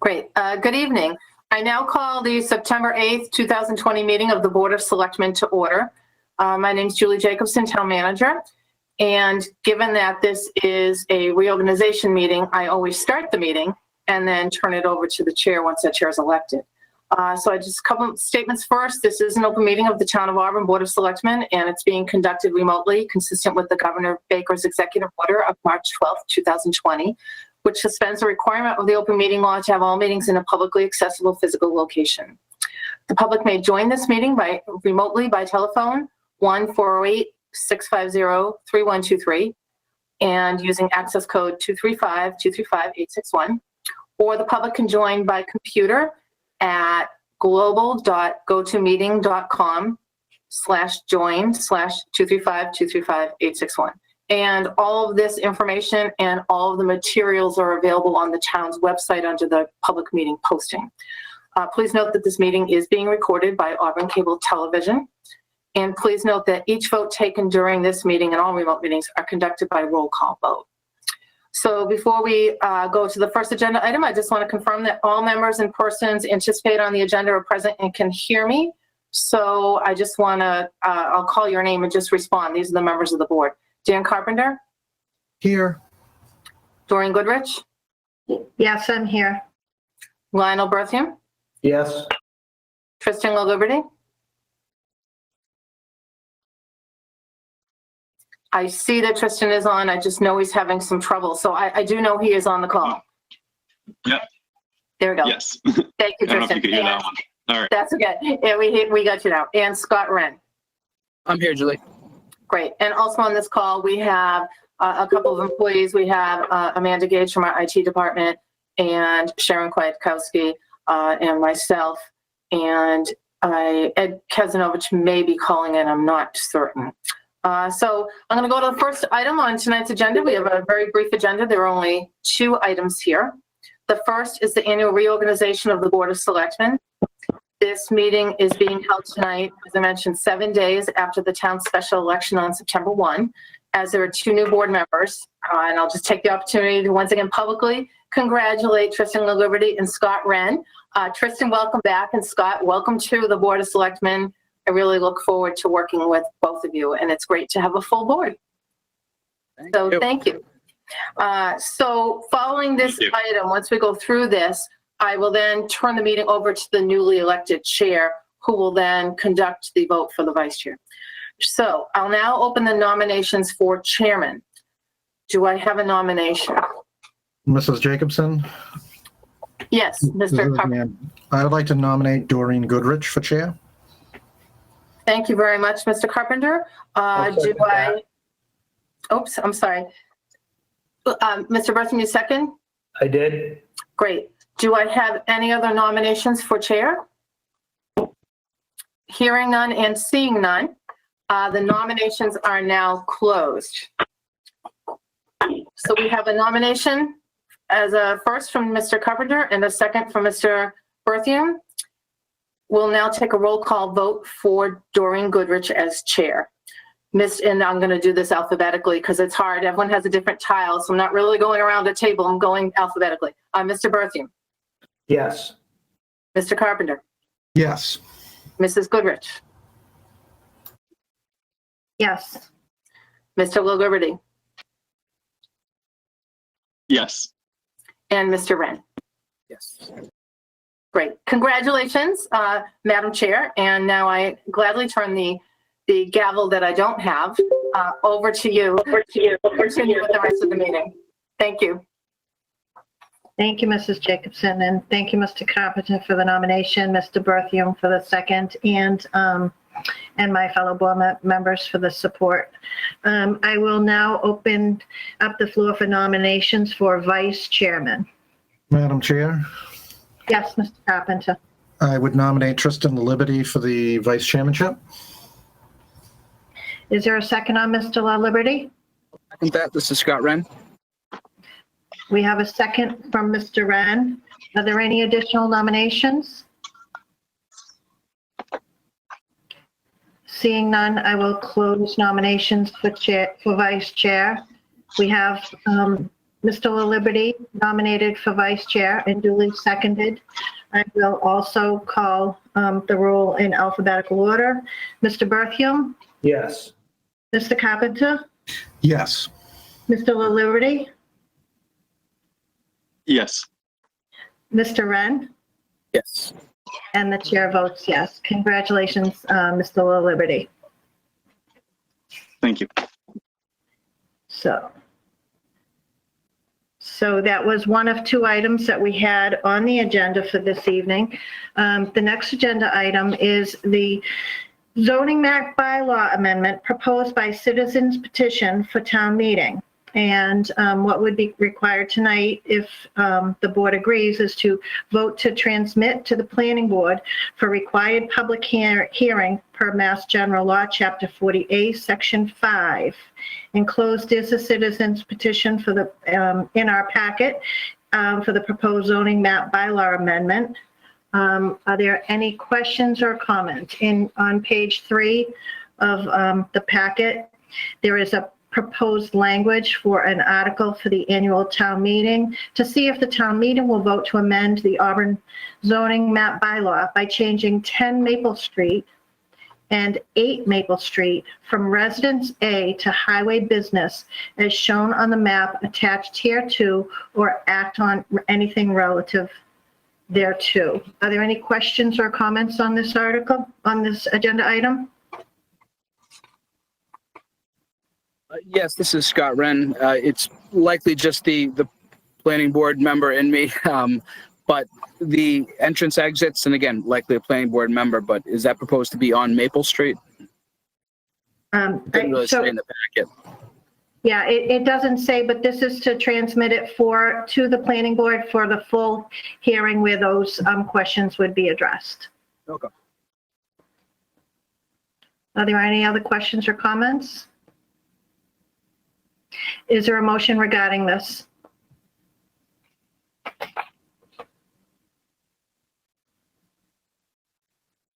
Great. Good evening. I now call the September 8th, 2020 meeting of the Board of Selectmen to order. My name is Julie Jacobson, Town Manager. And given that this is a reorganization meeting, I always start the meeting and then turn it over to the chair once that chair is elected. So I just a couple of statements first. This is an open meeting of the Town of Auburn Board of Selectmen, and it's being conducted remotely, consistent with the Governor Baker's executive order of March 12th, 2020, which suspends the requirement of the open meeting law to have all meetings in a publicly accessible physical location. The public may join this meeting remotely by telephone 1-408-650-3123 and using access code 235-235-861, or the public can join by computer at global.gotomeeting.com/join/235-235-861. And all of this information and all of the materials are available on the town's website under the public meeting posting. Please note that this meeting is being recorded by Auburn Cable Television. And please note that each vote taken during this meeting and all remote meetings are conducted by roll call vote. So before we go to the first agenda item, I just want to confirm that all members and persons anticipated on the agenda are present and can hear me. So I just want to, I'll call your name and just respond. These are the members of the board. Dan Carpenter? Here. Doreen Goodrich? Yes, I'm here. Lionel Berthium? Yes. Tristan LaLiberty? I see that Tristan is on. I just know he's having some trouble. So I do know he is on the call. Yep. There we go. Yes. Thank you, I don't know if Tristan. you could hear that one. All right. That's okay. Yeah, we got you now. And Scott Wren. I'm here, Julie. Great. And also on this call, we have a couple of employees. We have Amanda Gage from our IT department and Sharon Kwiatkowski and myself. And Ed Kazanovich may be calling in. I'm not certain. So I'm going to go to the first item on tonight's agenda. We have a very brief agenda. There are only 2 items here. The first is the annual reorganization of the Board of Selectmen. This meeting is being held tonight, as I mentioned, 7 days after the town's special election on September 1, as there are 2 new board members. And I'll just take the opportunity to once again publicly congratulate Tristan LaLiberty and Scott Wren. Tristan, welcome back, and Scott, welcome to the Board of Selectmen. I really look forward to working with both of you, and it's great to have a full board. Thank you. So following this item, once we go through this, I will then turn the meeting over to the newly elected chair, who will then conduct the vote for the vice chair. So I'll now open the nominations for chairman. Do I have a nomination? Mrs. Jacobson? Yes, Mr. Carpenter. I would like to nominate Doreen Goodrich for chair. Thank you very much, Mr. Carpenter. Oops, I'm sorry. Mr. Berthium, you second? I did. Great. Do I have any other nominations for chair? Hearing none and seeing none, the nominations are now closed. So we have a nomination as a first from Mr. Carpenter and a second from Mr. Berthium. We'll now take a roll call vote for Doreen Goodrich as chair. And I'm going to do this alphabetically because it's hard. Everyone has a different tile, so I'm not really going around the table. I'm going alphabetically. Mr. Berthium. Yes. Mr. Carpenter. Yes. Mrs. Goodrich. Yes. Mr. LaLiberty. Yes. And Mr. Wren. Yes. Great. Congratulations, Madam Chair. And now I gladly turn the gavel that I don't have over to you to continue with the rest of the meeting. Thank you. Thank you, Mrs. Jacobson, and thank you, Mr. Carpenter, for the nomination, Mr. Berthium for the second, and my fellow board members for the support. I will now open up the floor for nominations for vice chairman. Madam Chair, Yes, Mr. Carpenter. I would nominate Tristan LaLiberty for the vice chairmanship. Is there a second on Mr. LaLiberty? Second that. This is Scott Wren. We have a second from Mr. Wren. Are there any additional nominations? Seeing none, I will close nominations for vice chair. We have Mr. LaLiberty nominated for vice chair and duly seconded. I will also call the roll in alphabetical order. Mr. Berthium, Yes. Mr. Carpenter, Yes. Mr. LaLiberty, Yes. Mr. Wren, Yes. and the chair votes yes. Congratulations, Mr. LaLiberty. Thank you. So that was one of two items that we had on the agenda for this evening. The next agenda item is the zoning map bylaw amendment proposed by citizens petition for town meeting. And what would be required tonight, if the board agrees, is to vote to transmit to the planning board for required public hearing per Mass General Law, Chapter 40A, Section 5. Enclosed is a citizen's petition for the in our packet for the proposed zoning map bylaw amendment. Are there any questions or comments? On page 3 of the packet, there is a proposed language for an article for the annual town meeting to see if the town meeting will vote to amend the Auburn zoning map bylaw by changing 10 Maple Street and 8 Maple Street from Residence A to Highway Business as shown on the map attached hereto, or act on anything relative thereto. Are there any questions or comments on this article, on this agenda item? Yes, this is Scott Wren. It's likely just the planning board member and me, but the entrance exits, and again, likely a planning board member, but is that proposed to be on Maple Street? Didn't really say in the packet. Yeah, it doesn't say, but this is to transmit it to the planning board for the full hearing where those questions would be addressed. Okay. Are there any other questions or comments? Is there a motion regarding this?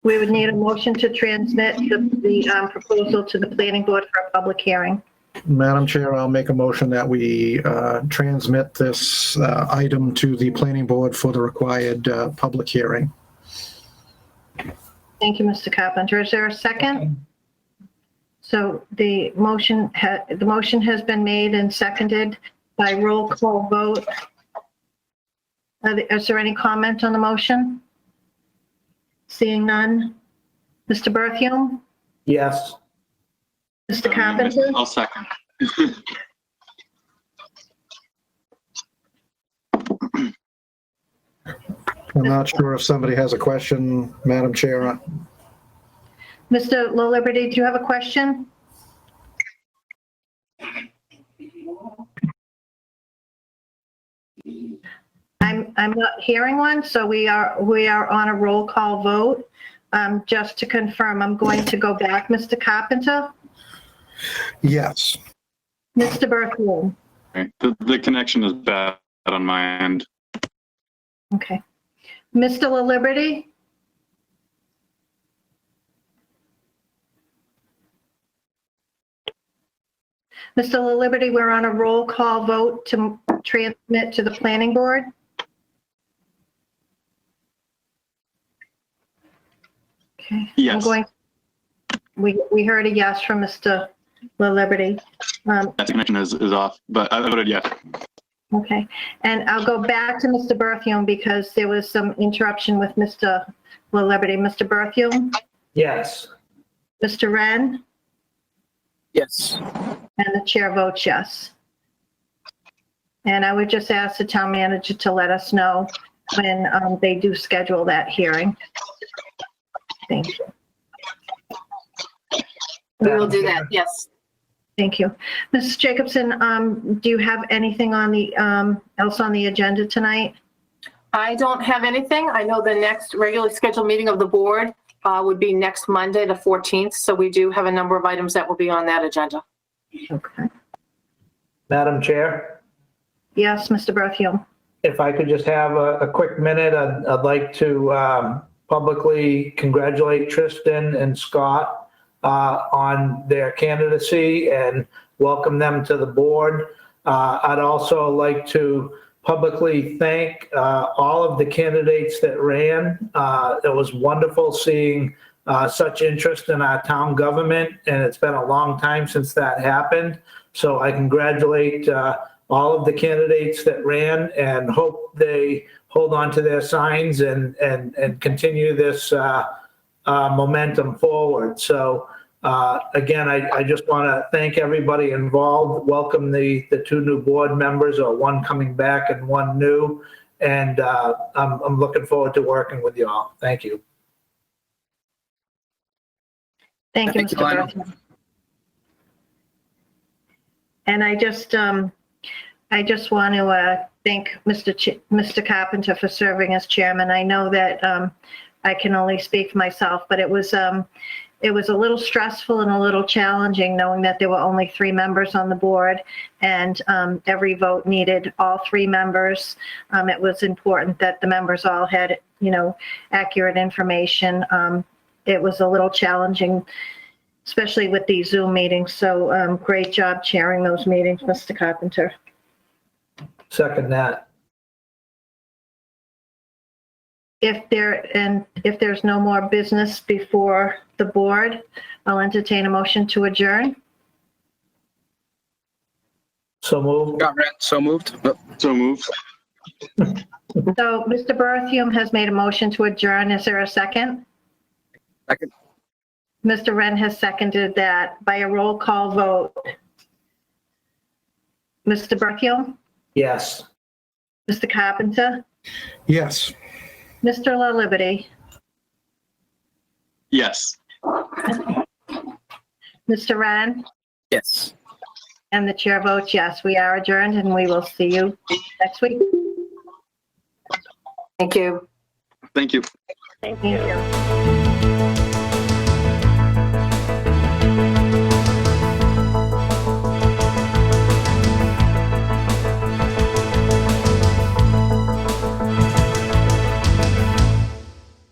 We would need a motion to transmit the proposal to the planning board for a public hearing. Madam Chair, I'll make a motion that we transmit this item to the planning board for the required public hearing. Thank you, Mr. Carpenter. Is there a second? So the motion has been made and seconded by roll call vote. Is there any comment on the motion? Seeing none. Mr. Berthium? Yes. Mr. Carpenter? I'll second. I'm not sure if somebody has a question, Madam Chair. Mr. LaLiberty, do you have a question? I'm not hearing one, so we are on a roll call vote. Just to confirm, I'm going to go back. Mr. Carpenter? Yes. Mr. Berthium? Okay. The connection is bad on my end. Okay. Mr. LaLiberty? Mr. LaLiberty, we're on a roll call vote to transmit to the planning board. Okay. Yes. We heard a yes from Mr. LaLiberty. That connection is off, but I voted yes. Okay, and I'll go back to Mr. Berthium because there was some interruption with Mr. LaLiberty. Mr. Berthium, Yes. Mr. Wren, Yes. and the chair votes yes. And I would just ask the town manager to let us know when they do schedule that hearing. Thank you. We will do that, yes. Thank you. Mrs. Jacobson, do you have anything on the, else on the agenda tonight? I don't have anything. I know the next regularly scheduled meeting of the board would be next Monday, the 14th. So we do have a number of items that will be on that agenda. Okay. Madam Chair, Yes, Mr. Berthium. if I could just have a quick minute, I'd like to publicly congratulate Tristan and Scott on their candidacy and welcome them to the board. I'd also like to publicly thank all of the candidates that ran. It was wonderful seeing such interest in our town government, and it's been a long time since that happened. So I congratulate all of the candidates that ran and hope they hold on to their signs and continue this momentum forward. So again, I just want to thank everybody involved, welcome the two new board members, or one coming back and one new. And I'm looking forward to working with you all. Thank you. Thank you, Thank you, Mr. Lionel. Bertham. And I just want to thank Mr. Carpenter for serving as chairman. I know that I can only speak for myself, but it was a little stressful and a little challenging knowing that there were only 3 members on the board, and every vote needed all 3 members. It was important that the members all had, accurate information. It was a little challenging, especially with these Zoom meetings. So great job chairing those meetings, Mr. Carpenter. Second that. If there's no more business before the board, I'll entertain a motion to adjourn. So moved. Scott Wren, so moved. Oh, So moved. So Mr. Berthium has made a motion to adjourn. Is there a second? Second. Mr. Wren has seconded that by a roll call vote. Mr. Berthium, Yes. Mr. Carpenter, Yes. Mr. La Liberty, Yes. Mr. Wren, Yes. and the chair votes yes. We are adjourned, and we will see you next week. Thank you. Thank you. Thank you.